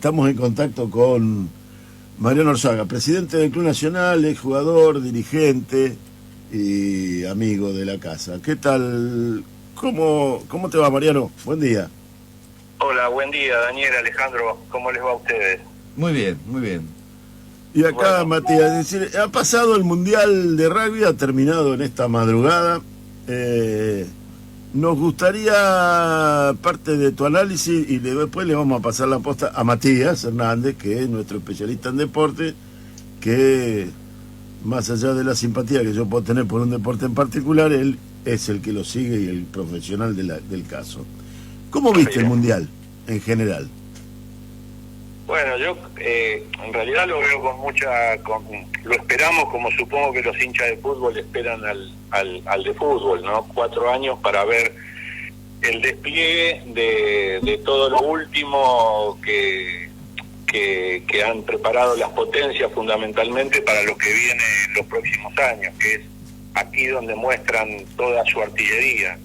Estamos en contacto con Mariano Orzaga, presidente del Club Nacional, exjugador, dirigente y amigo de la casa. ¿Qué tal? ¿Cómo te va, Mariano? Buen día. Hola, buen día, Daniel, Alejandro. ¿Cómo les va a ustedes? Muy bien, muy bien. Y acá, bueno, Matías, es decir, ha pasado el Mundial de Rugby, ha terminado en esta madrugada. Nos gustaría parte de tu análisis y después le vamos a pasar la posta a Matías Hernández, que es nuestro especialista en deporte, que más allá de la simpatía que yo puedo tener por un deporte en particular, él es el que lo sigue y el profesional del caso. ¿Cómo viste el Mundial en general? Bueno, yo en realidad lo veo lo esperamos como supongo que los hinchas de fútbol esperan al de fútbol, ¿no? 4 años para ver el despliegue de todo lo último que han preparado las potencias fundamentalmente para lo que viene en los próximos años, que es aquí donde muestran toda su artillería.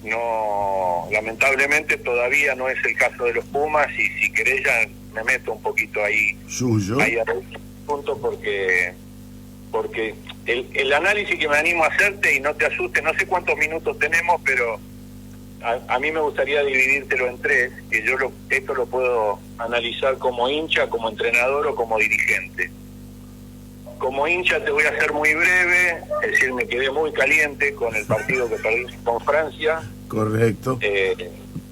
No, lamentablemente todavía no es el caso de los Pumas, y si querés ya me meto un poquito ahí al punto porque el análisis que me animo a hacerte, y no te asustes, no sé cuántos minutos tenemos, pero a mí me gustaría dividírtelo en 3, que yo esto lo puedo analizar como hincha, como entrenador o como dirigente. Como hincha te voy a ser muy breve, es decir, me quedé muy caliente con el partido que perdimos con Francia. Correcto.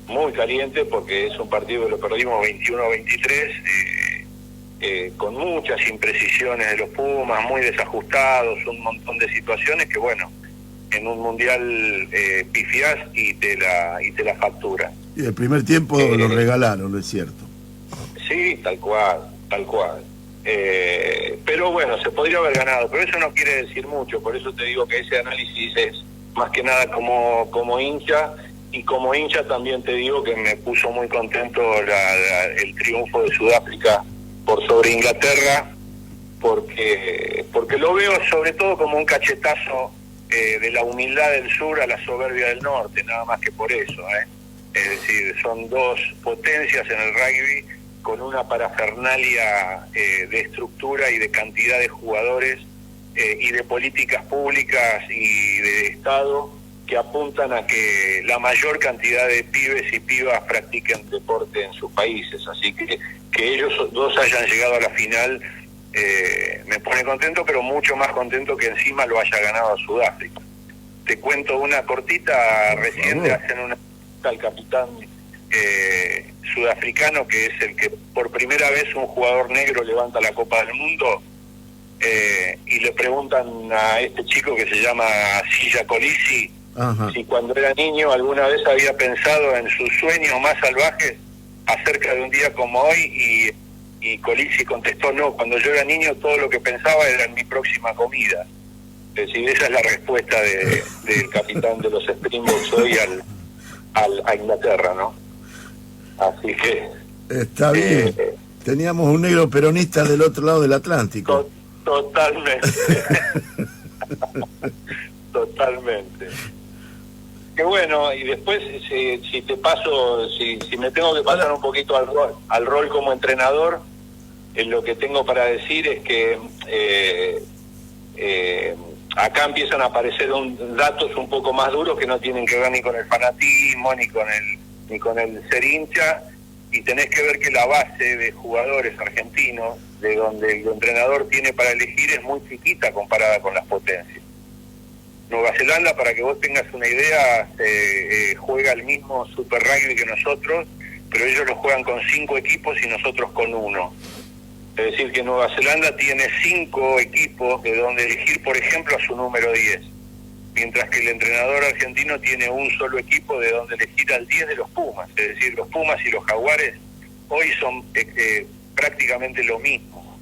Muy caliente porque es un partido que lo perdimos 21-23, con muchas imprecisiones de los Pumas, muy desajustados, un montón de situaciones que, bueno, en un mundial pifiás y te la factura. Y el primer tiempo lo regalaron, ¿no es cierto? Sí, tal cual. Pero bueno, se podría haber ganado, pero eso no quiere decir mucho, por eso te digo que ese análisis es más que nada como hincha, y como hincha también te digo que me puso muy contento el triunfo de Sudáfrica por sobre Inglaterra, porque lo veo sobre todo como un cachetazo de la humildad del sur a la soberbia del norte, nada más que por eso, Es decir, son dos potencias en el rugby con una parafernalia de estructura y de cantidad de jugadores y de políticas públicas y de Estado que apuntan a que la mayor cantidad de pibes y pibas practiquen deporte en sus países. Así que ellos dos hayan llegado a la final me pone contento, pero mucho más contento que encima lo haya ganado a Sudáfrica. Te cuento una cortita, recién le hacen una al capitán sudafricano, que es el que por primera vez un jugador negro levanta la Copa del Mundo, y le preguntan a este chico que se llama Silla Colisi si cuando era niño alguna vez había pensado en sus sueños más salvajes acerca de un día como hoy, y Colisi contestó: no, cuando yo era niño todo lo que pensaba era en mi próxima comida. Es decir, esa es la respuesta del capitán de los Springboks hoy a Inglaterra, ¿no? Así que está bien. Teníamos un negro peronista del otro lado del Atlántico. Totalmente. Totalmente. Que bueno, y después si te paso, si me tengo que pasar un poquito al rol como entrenador, lo que tengo para decir es que acá empiezan a aparecer datos un poco más duros que no tienen que ver ni con el fanatismo ni con el ser hincha, y tenés que ver que la base de jugadores argentinos de donde el entrenador tiene para elegir es muy chiquita comparada con las potencias. Nueva Zelanda, para que vos tengas una idea, juega el mismo Super Rugby que nosotros, pero ellos lo juegan con 5 equipos y nosotros con 1. Es decir, que Nueva Zelanda tiene 5 equipos de donde elegir, por ejemplo, a su número 10. Mientras que el entrenador argentino tiene un solo equipo de donde elegir al 10 de los Pumas. Es decir, los Pumas y los Jaguares hoy son prácticamente lo mismo.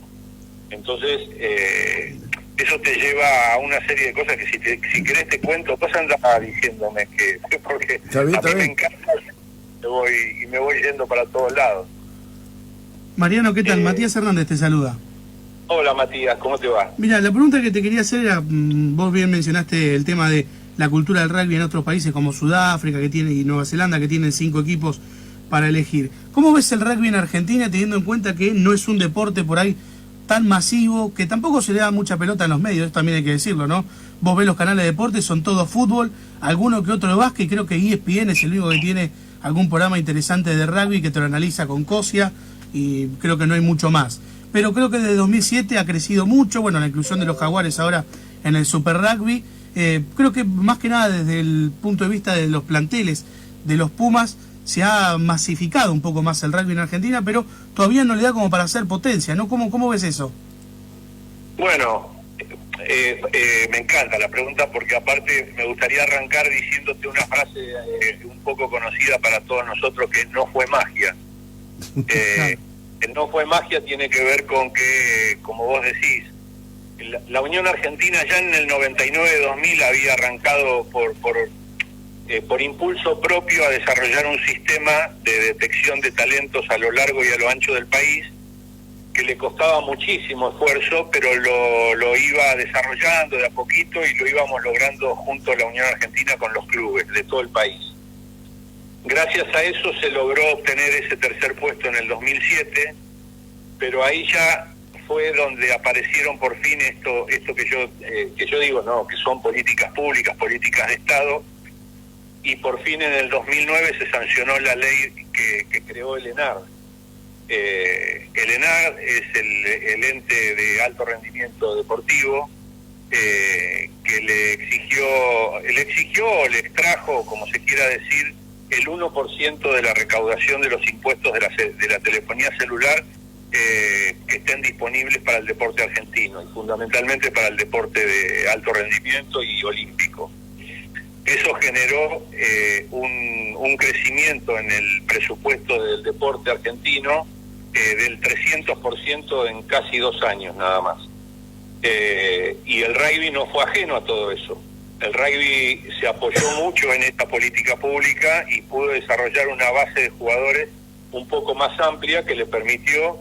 Entonces, eso te lleva a una serie de cosas que si querés te cuento. Vos andás diciéndome que porque está bien, a mí me encanta y me voy yendo para todos lados. Mariano, ¿qué tal? Matías Hernández te saluda. Hola Matías, ¿cómo te va? Mira, la pregunta que te quería hacer era, vos bien mencionaste el tema de la cultura del rugby en otros países como Sudáfrica que tiene y Nueva Zelanda, que tienen 5 equipos para elegir. ¿Cómo ves el rugby en Argentina, teniendo en cuenta que no es un deporte por ahí tan masivo, que tampoco se le da mucha pelota en los medios? Eso también hay que decirlo, ¿no? Vos ves los canales de deportes, son todo fútbol, alguno que otro de básquet, creo que ESPN es el único que tiene algún programa interesante de rugby que te lo analiza con Cosia, y creo que no hay mucho más. Pero creo que desde 2007 ha crecido mucho, bueno, la inclusión de los Jaguares ahora en el Super Rugby, creo que más que nada desde el punto de vista de los planteles de los Pumas, se ha masificado un poco más el rugby en Argentina, pero todavía no le da como para hacer potencia, ¿no? ¿Cómo ves eso? Bueno, me encanta la pregunta, porque aparte me gustaría arrancar diciéndote una frase un poco conocida para todos nosotros, que no fue magia. El no fue magia tiene que ver con que, como vos decís, la Unión Argentina ya en el 99-2000 había arrancado por impulso propio a desarrollar un sistema de detección de talentos a lo largo y a lo ancho del país, que le costaba muchísimo esfuerzo, pero lo iba desarrollando de a poquito y lo íbamos logrando junto a la Unión Argentina con los clubes de todo el país. Gracias a eso se logró obtener ese tercer puesto en el 2007, pero ahí ya fue donde aparecieron por fin esto que yo digo, no, que son políticas públicas, políticas de Estado. Y por fin en el 2009 se sancionó la ley que creó el ENAR. El ENAR es el ente de alto rendimiento deportivo que le exigió o le extrajo, como se quiera decir, el 1% de la recaudación de los impuestos de la telefonía celular que estén disponibles para el deporte argentino, y fundamentalmente para el deporte de alto rendimiento y olímpico. Eso generó un crecimiento en el presupuesto del deporte argentino del 300% en casi 2 años nada más. Y el rugby no fue ajeno a todo eso. El rugby se apoyó mucho en esta política pública y pudo desarrollar una base de jugadores un poco más amplia que le permitió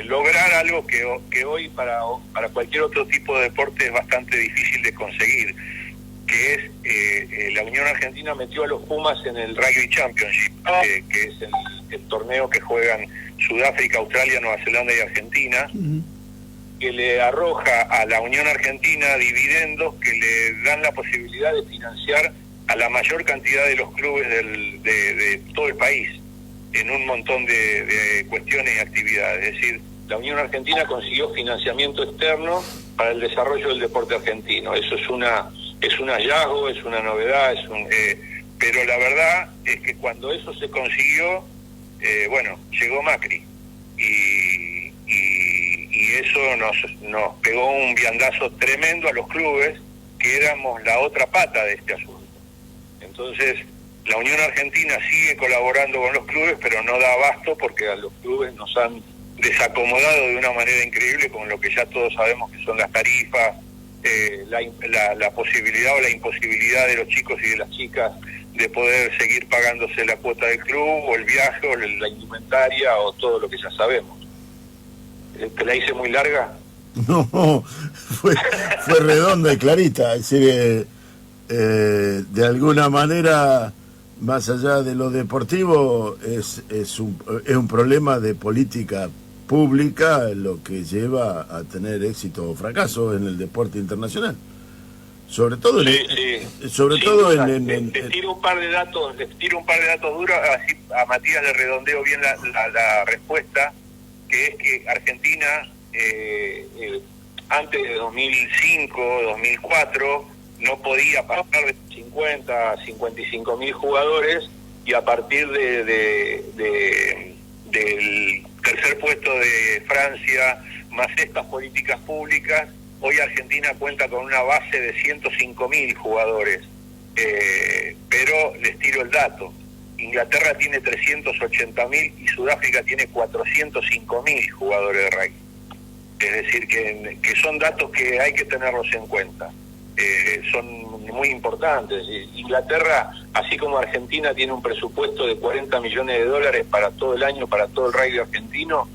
lograr algo que hoy para cualquier otro tipo de deporte es bastante difícil de conseguir, que es la Unión Argentina metió a los Pumas en el Rugby Championship, que es el torneo que juegan Sudáfrica, Australia, Nueva Zelanda y Argentina, que le arroja a la Unión Argentina dividendos que le dan la posibilidad de financiar a la mayor cantidad de los clubes de todo el país en un montón de cuestiones y actividades. Es decir, la Unión Argentina consiguió financiamiento externo para el desarrollo del deporte argentino. Eso es un hallazgo, es una novedad, pero la verdad es que cuando eso se consiguió, llegó Macri y eso nos pegó un viandazo tremendo a los clubes, que éramos la otra pata de este asunto. Entonces, la Unión Argentina sigue colaborando con los clubes, pero no da abasto, porque a los clubes nos han desacomodado de una manera increíble con lo que ya todos sabemos que son las tarifas, la posibilidad o la imposibilidad de los chicos y de las chicas de poder seguir pagándose la cuota del club, o el viaje, o la indumentaria, o todo lo que ya sabemos. ¿Te la hice muy larga? No, fue redonda y clarita. Es decir, de alguna manera, más allá de lo deportivo, es un problema de política pública lo que lleva a tener éxito o fracaso en el deporte internacional. Sobre todo te tiro un par de datos duros, así a Matías le redondeo bien la respuesta, que es que Argentina antes de 2005, 2004 no podía pasar de 50 a 55 mil jugadores, y a partir del tercer puesto de Francia, más estas políticas públicas, hoy Argentina cuenta con una base de 105.000 jugadores, pero les tiro el dato. Inglaterra tiene 380.000 y Sudáfrica tiene 405.000 jugadores de rugby. Es decir, que son datos que hay que tenerlos en cuenta. Son muy importantes. Inglaterra, así como Argentina tiene un presupuesto de 40 millones de dólares para todo el año, para todo el rugby argentino,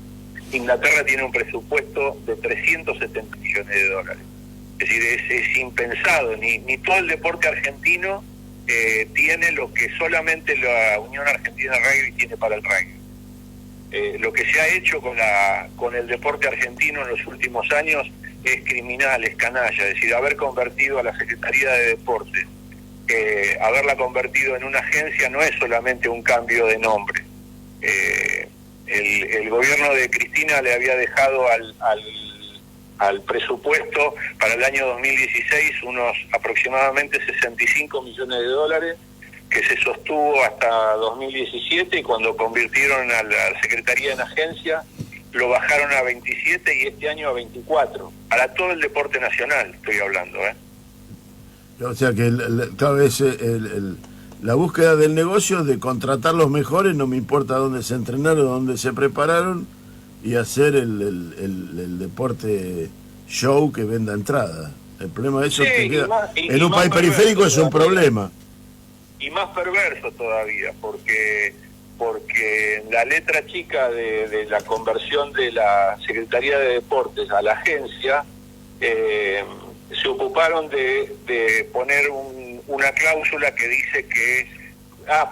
Inglaterra tiene un presupuesto de 370 millones de dólares. Es decir, es impensado, ni todo el deporte argentino tiene lo que solamente la Unión Argentina de Rugby tiene para el rugby. Lo que se ha hecho con el deporte argentino en los últimos años es criminal, es canalla, es decir, haber convertido a la Secretaría de Deporte, haberla convertido en una agencia no es solamente un cambio de nombre. El gobierno de Cristina le había dejado al presupuesto para el año 2016 unos aproximadamente 65 millones de dólares, que se sostuvo hasta 2017, y cuando convirtieron a la Secretaría en agencia lo bajaron a 27 y este año a 24, para todo el deporte nacional estoy hablando. O sea que claro, la búsqueda del negocio de contratar los mejores, no me importa dónde se entrenaron, dónde se prepararon, y hacer el deporte show que venda entrada. El problema de eso es que queda, en un país periférico es un problema. Y más perverso todavía, porque en la letra chica de la conversión de la Secretaría de Deportes a la agencia, se ocuparon de poner una cláusula que dice que,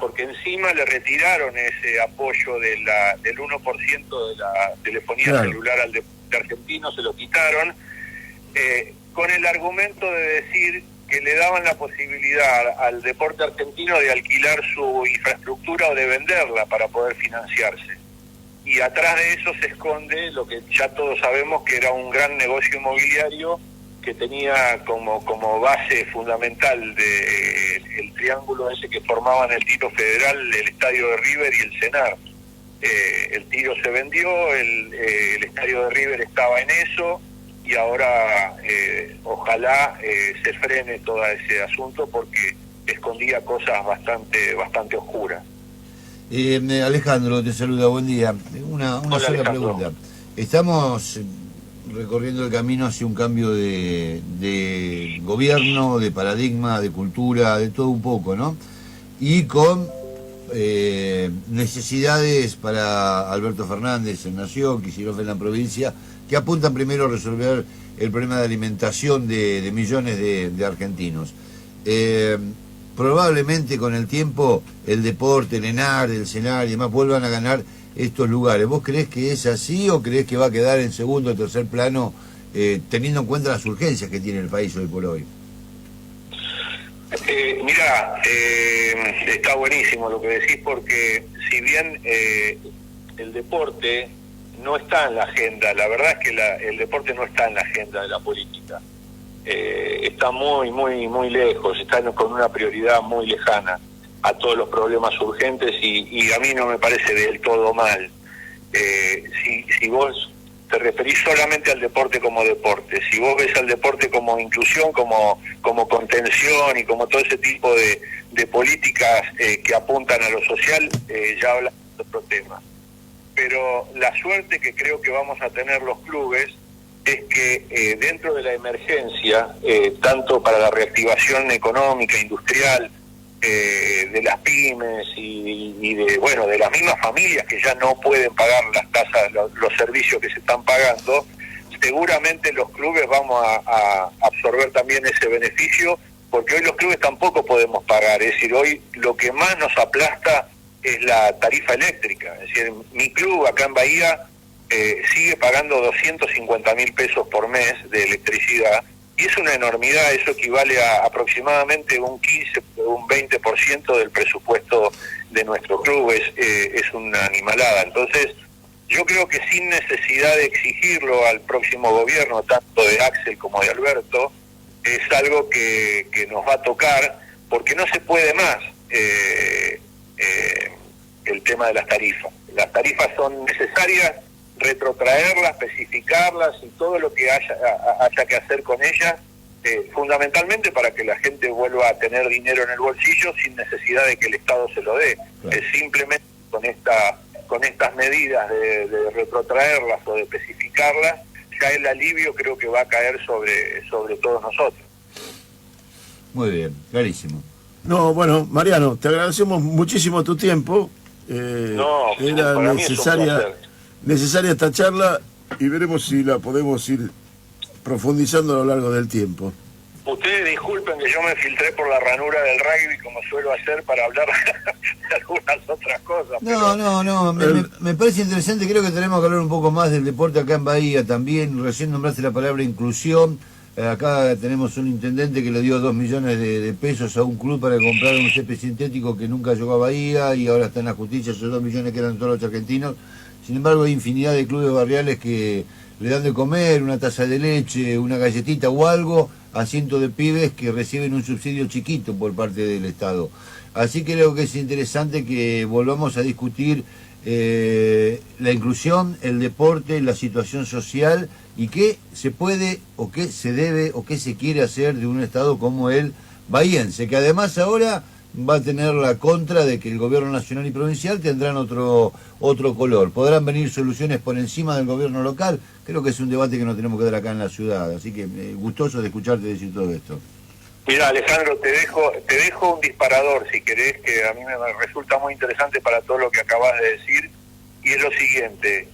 porque encima le retiraron ese apoyo del 1% de la telefonía celular al deporte argentino, se lo quitaron, con el argumento de decir que le daban la posibilidad al deporte argentino de alquilar su infraestructura o de venderla para poder financiarse. Y atrás de eso se esconde lo que ya todos sabemos, que era un gran negocio inmobiliario que tenía como base fundamental el triángulo ese que formaban el Tiro Federal, el estadio de River y el Senar. El Tiro se vendió, el estadio de River estaba en eso, y ahora ojalá se frene todo ese asunto, porque escondía cosas bastante oscuras. Alejandro, te saluda, buen día. Una Hola, sola Alejandro. pregunta. Estamos recorriendo el camino hacia un cambio de gobierno, de paradigma, de cultura, de todo un poco, ¿no? Y con necesidades para Alberto Fernández en Nación, Kicillof en la provincia, que apuntan primero a resolver el problema de alimentación de millones de argentinos. Probablemente con el tiempo el deporte, el ENAR, el CENAR y demás vuelvan a ganar estos lugares. ¿Vos creés que es así o creés que va a quedar en segundo o tercer plano, teniendo en cuenta las urgencias que tiene el país hoy por hoy? Mirá, está buenísimo lo que decís, porque si bien el deporte no está en la agenda, la verdad es que el deporte no está en la agenda de la política. Está muy lejos, está con una prioridad muy lejana a todos los problemas urgentes, y a mí no me parece del todo mal. Si vos te referís solamente al deporte como deporte, si vos ves al deporte como inclusión, como contención y como todo ese tipo de políticas que apuntan a lo social, ya hablamos de otro tema. Pero la suerte que creo que vamos a tener los clubes es que dentro de la emergencia, tanto para la reactivación económica, industrial, de las pymes y de las mismas familias que ya no pueden pagar las tasas, los servicios que se están pagando, seguramente los clubes vamos a absorber también ese beneficio, porque hoy los clubes tampoco podemos pagar. Es decir, hoy lo que más nos aplasta es la tarifa eléctrica. Es decir, mi club acá en Bahía sigue pagando 250.000 pesos por mes de electricidad, y es una enormidad. Eso equivale a aproximadamente un 15 o un 20% del presupuesto de nuestro club. Es una animalada. Entonces, yo creo que sin necesidad de exigirlo al próximo gobierno, tanto de Axel como de Alberto, es algo que nos va a tocar, porque no se puede más el tema de las tarifas. Las tarifas son necesarias, retrotraerlas, especificarlas y todo lo que haya que hacer con ellas, fundamentalmente para que la gente vuelva a tener dinero en el bolsillo sin necesidad de que el Estado se lo dé. Claro. Es simplemente con estas medidas de retrotraerlas o de especificarlas, ya el alivio creo que va a caer sobre todos nosotros. Muy bien, clarísimo. No, bueno, Mariano, te agradecemos muchísimo tu tiempo. Era para mí es un placer. necesaria esta charla, y veremos si la podemos ir profundizando a lo largo del tiempo. Ustedes disculpen que yo me filtré por la ranura del rugby como suelo hacer para hablar de algunas otras cosas. No, me parece interesante, creo que tenemos que hablar un poco más del deporte acá en Bahía también. Recién nombraste la palabra inclusión. Acá tenemos un intendente que le dio 2 millones de pesos a un club para comprar un césped sintético que nunca llegó a Bahía y ahora está en la justicia esos 2 millones que eran todos los argentinos. Sin embargo, hay infinidad de clubes barriales que le dan de comer una taza de leche, una galletita o algo a cientos de pibes que reciben un subsidio chiquito por parte del Estado. Así que creo que es interesante que volvamos a discutir la inclusión, el deporte, la situación social y qué se puede o qué se debe o qué se quiere hacer de un Estado como el bahiense, que además ahora va a tener la contra de que el gobierno nacional y provincial tendrán otro color. Podrán venir soluciones por encima del gobierno local. Creo que es un debate que nos tenemos que dar acá en la ciudad. Así que gustoso de escucharte decir todo esto. Mira, Alejandro, te dejo un disparador, si querés, que a mí me resulta muy interesante para todo lo que acabas de decir, y es lo siguiente.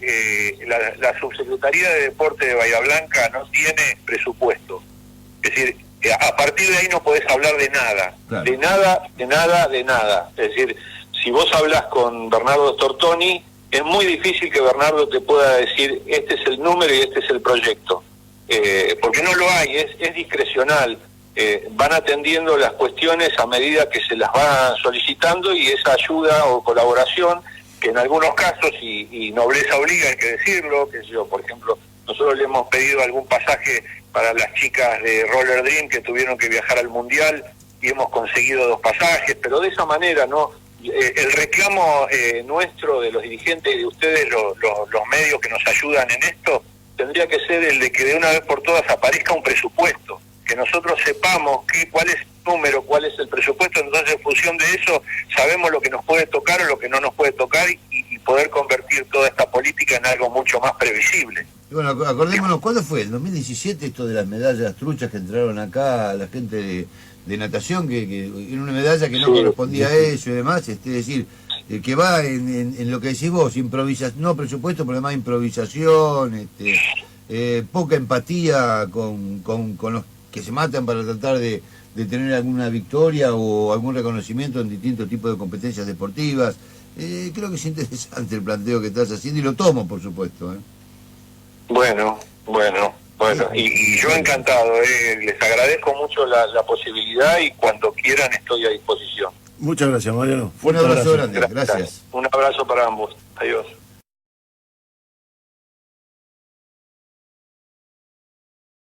La Subsecretaría de Deporte de Bahía Blanca no tiene presupuesto. Es decir, a partir de ahí no podés hablar de nada, claro. de nada. Es decir, si vos hablas con Bernardo Tortoni, es muy difícil que Bernardo te pueda decir este es el número y este es el proyecto, porque no lo hay, es discrecional. Van atendiendo las cuestiones a medida que se las van solicitando y esa ayuda o colaboración, que en algunos casos, y nobleza obliga, hay que decirlo, que yo, por ejemplo, nosotros le hemos pedido algún pasaje para las chicas de Roller Dream que tuvieron que viajar al Mundial y hemos conseguido 2 pasajes, pero de esa manera, ¿no? El reclamo nuestro, de los dirigentes y de ustedes, los medios que nos ayudan en esto, tendría que ser el de que de una vez por todas aparezca un presupuesto, que nosotros sepamos cuál es el número, cuál es el presupuesto, entonces en función de eso sabemos lo que nos puede tocar o lo que no nos puede tocar y poder convertir toda esta política en algo mucho más previsible. Y bueno, acordémonos, ¿cuándo fue? ¿El 2017 esto de las medallas truchas que entraron acá la gente de natación, que era una medalla que no correspondía a eso y demás? Es decir, que va en lo que decís vos, improvisación, no presupuesto, pero además improvisación, poca empatía con los que se matan para tratar de tener alguna victoria o algún reconocimiento en distintos tipos de competencias deportivas. Creo que es interesante el planteo que estás haciendo y lo tomo, por supuesto. Bueno, y yo encantado, les agradezco mucho la posibilidad y cuando quieran estoy a disposición. Muchas gracias, Mariano. Un abrazo grande, gracias. Un abrazo para ambos, adiós.